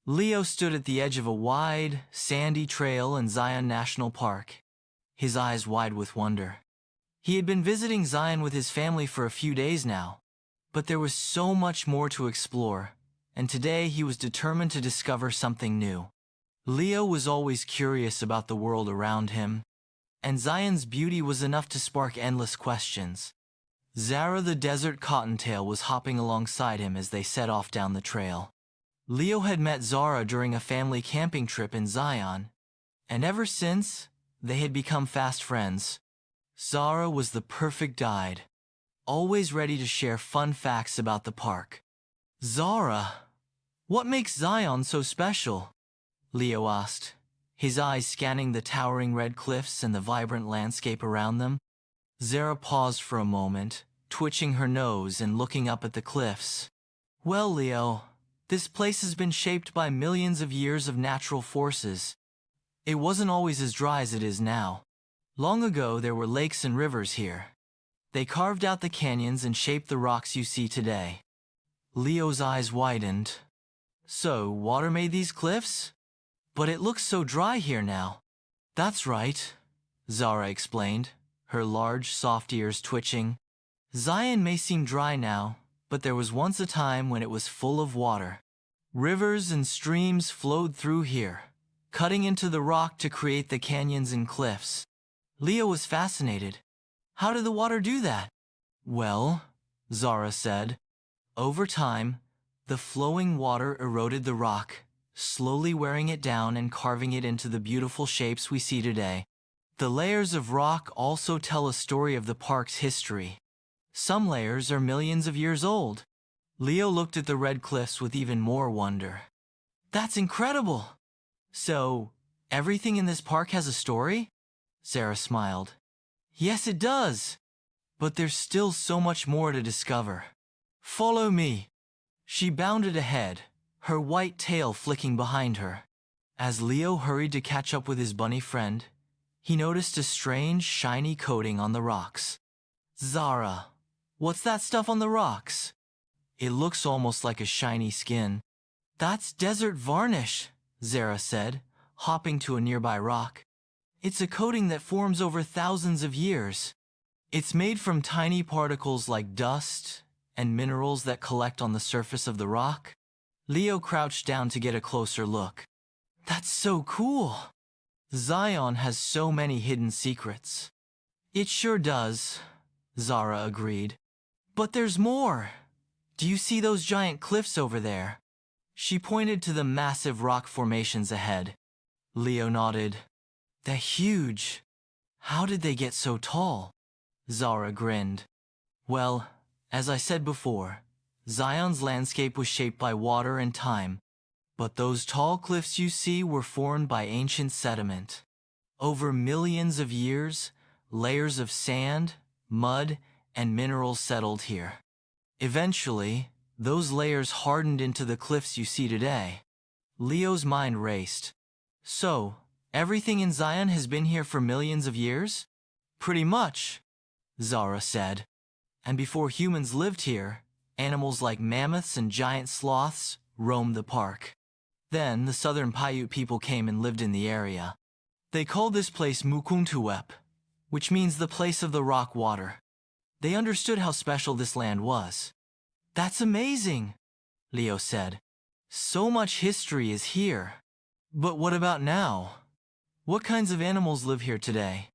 Leo stood at the edge of a wide, sandy trail in Zion National Park, his eyes wide with wonder. He had been visiting Zion with his family for a few days now, but there was so much more to explore, and today he was determined to discover something new. Leo was always curious about the world around him, and Zion's beauty was enough to spark endless questions. Zara the desert cottontail was hopping alongside him as they set off down the trail. Leo had met Zara during a family camping trip in Zion, and ever since, they had become fast friends. Zara was the perfect guide, always ready to share fun facts about the park. "Zara, what makes Zion so special?" Leo asked, his eyes scanning the towering red cliffs and the vibrant landscape around them. Zara paused for a moment, twitching her nose and looking up at the cliffs. "Well, Leo, this place has been shaped by millions of years of natural forces. It wasn't always as dry as it is now. Long ago, there were lakes and rivers here. They carved out the canyons and shaped the rocks you see today." Leo's eyes widened. "So, water made these cliffs? But it looks so dry here now." "That's right," Zara explained, her large, soft ears twitching. "Zion may seem dry now, but there was once a time when it was full of water. Rivers and streams flowed through here, cutting into the rock to create the canyons and cliffs." Leo was fascinated. "How did the water do that?" "Well," Zara said, "over time, the flowing water eroded the rock, slowly wearing it down and carving it into the beautiful shapes we see today. The layers of rock also tell a story of the park's history. Some layers are millions of years old." Leo looked at the red cliffs with even more wonder. "That's incredible! So, everything in this park has a story?" Zara smiled. "Yes, it does. But there's still so much more to discover. Follow me." She bounded ahead, her white tail flicking behind her. As Leo hurried to catch up with his bunny friend, he noticed a strange, shiny coating on the rocks. "Zara, what's that stuff on the rocks? It looks almost like a shiny skin." "That's desert varnish," Zara said, hopping to a nearby rock. "It's a coating that forms over thousands of years. It's made from tiny particles like dust and minerals that collect on the surface of the rock." Leo crouched down to get a closer look. "That's so cool! Zion has so many hidden secrets." "It sure does," Zara agreed. "But there's more. Do you see those giant cliffs over there?" She pointed to the massive rock formations ahead. Leo nodded. "They're huge. How did they get so tall?" Zara grinned. "Well, as I said before, Zion's landscape was shaped by water and time, but those tall cliffs you see were formed by ancient sediment. Over millions of years, layers of sand, mud, and minerals settled here. Eventually, those layers hardened into the cliffs you see today." Leo's mind raced. "So, everything in Zion has been here for millions of years?" "Pretty much," Zara said. "And before humans lived here, animals like mammoths and giant sloths roamed the park. Then the southern Paiute people came and lived in the area. They called this place Mukuntuwep, which means the place of the rock water. They understood how special this land was." "That's amazing," Leo said. "So much history is here. But what about now? What kinds of animals live here today?"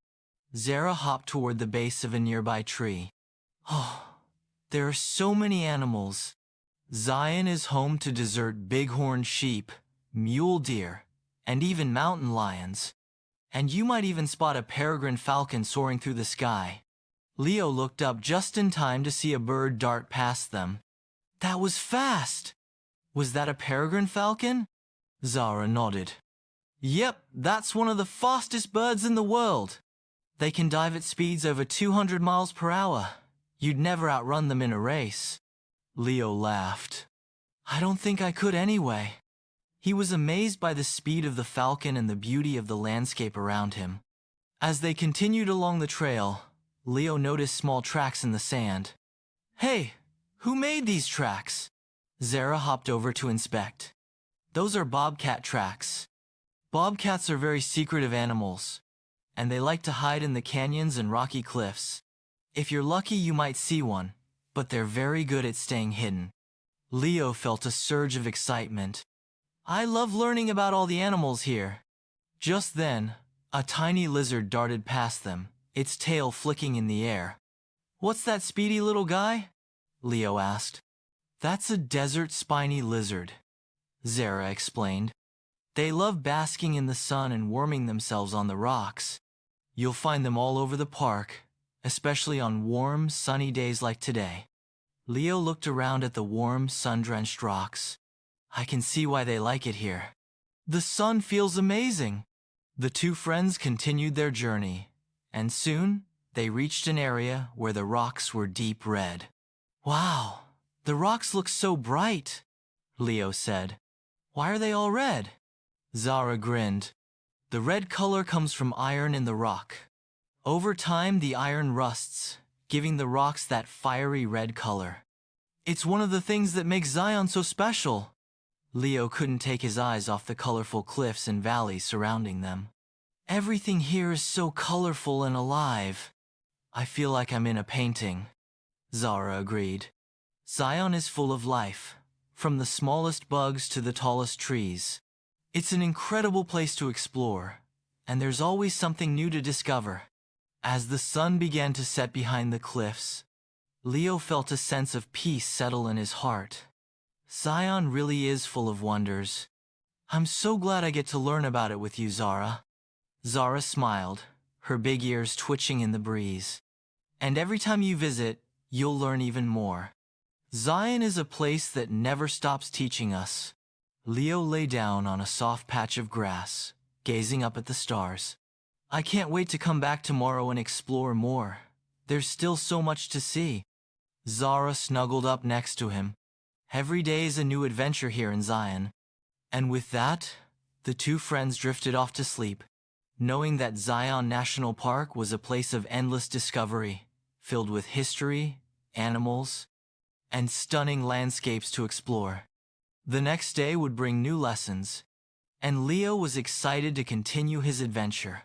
Zara hopped toward the base of a nearby tree. "Oh, there are so many animals. Zion is home to desert bighorn sheep, mule deer, and even mountain lions. And you might even spot a peregrine falcon soaring through the sky." Leo looked up just in time to see a bird dart past them. "That was fast! Was that a peregrine falcon?" Zara nodded. "Yep, that's one of the fastest birds in the world. They can dive at speeds over 200 miles per hour. You'd never outrun them in a race." Leo laughed. "I don't think I could anyway." He was amazed by the speed of the falcon and the beauty of the landscape around him. As they continued along the trail, Leo noticed small tracks in the sand. "Hey, who made these tracks?" Zara hopped over to inspect. Those are bobcat tracks. Bobcats are very secretive animals, and they like to hide in the canyons and rocky cliffs. If you're lucky, you might see one, but they're very good at staying hidden. Leo felt a surge of excitement. I love learning about all the animals here. Just then, a tiny lizard darted past them, its tail flicking in the air. What's that speedy little guy? Leo asked. That's a desert spiny lizard, Zara explained. They love basking in the sun and warming themselves on the rocks. You'll find them all over the park, especially on warm, sunny days like today. Leo looked around at the warm, sun-drenched rocks. I can see why they like it here. The sun feels amazing. The two friends continued their journey, and soon they reached an area where the rocks were deep red. Wow, the rocks look so bright, Leo said. Why are they all red? Zara grinned. The red color comes from iron in the rock. Over time, the iron rusts, giving the rocks that fiery red color. It's one of the things that makes Zion so special. Leo couldn't take his eyes off the colorful cliffs and valleys surrounding them. Everything here is so colorful and alive. I feel like I'm in a painting, Zara agreed. Zion is full of life, from the smallest bugs to the tallest trees. It's an incredible place to explore, and there's always something new to discover. As the sun began to set behind the cliffs, Leo felt a sense of peace settle in his heart. Zion really is full of wonders. I'm so glad I get to learn about it with you, Zara. Zara smiled, her big ears twitching in the breeze. And every time you visit, you'll learn even more. Zion is a place that never stops teaching us. Leo lay down on a soft patch of grass, gazing up at the stars. I can't wait to come back tomorrow and explore more. There's still so much to see. Zara snuggled up next to him. Every day is a new adventure here in Zion. And with that, the two friends drifted off to sleep, knowing that Zion National Park was a place of endless discovery, filled with history, animals, and stunning landscapes to explore. The next day would bring new lessons, and Leo was excited to continue his adventure.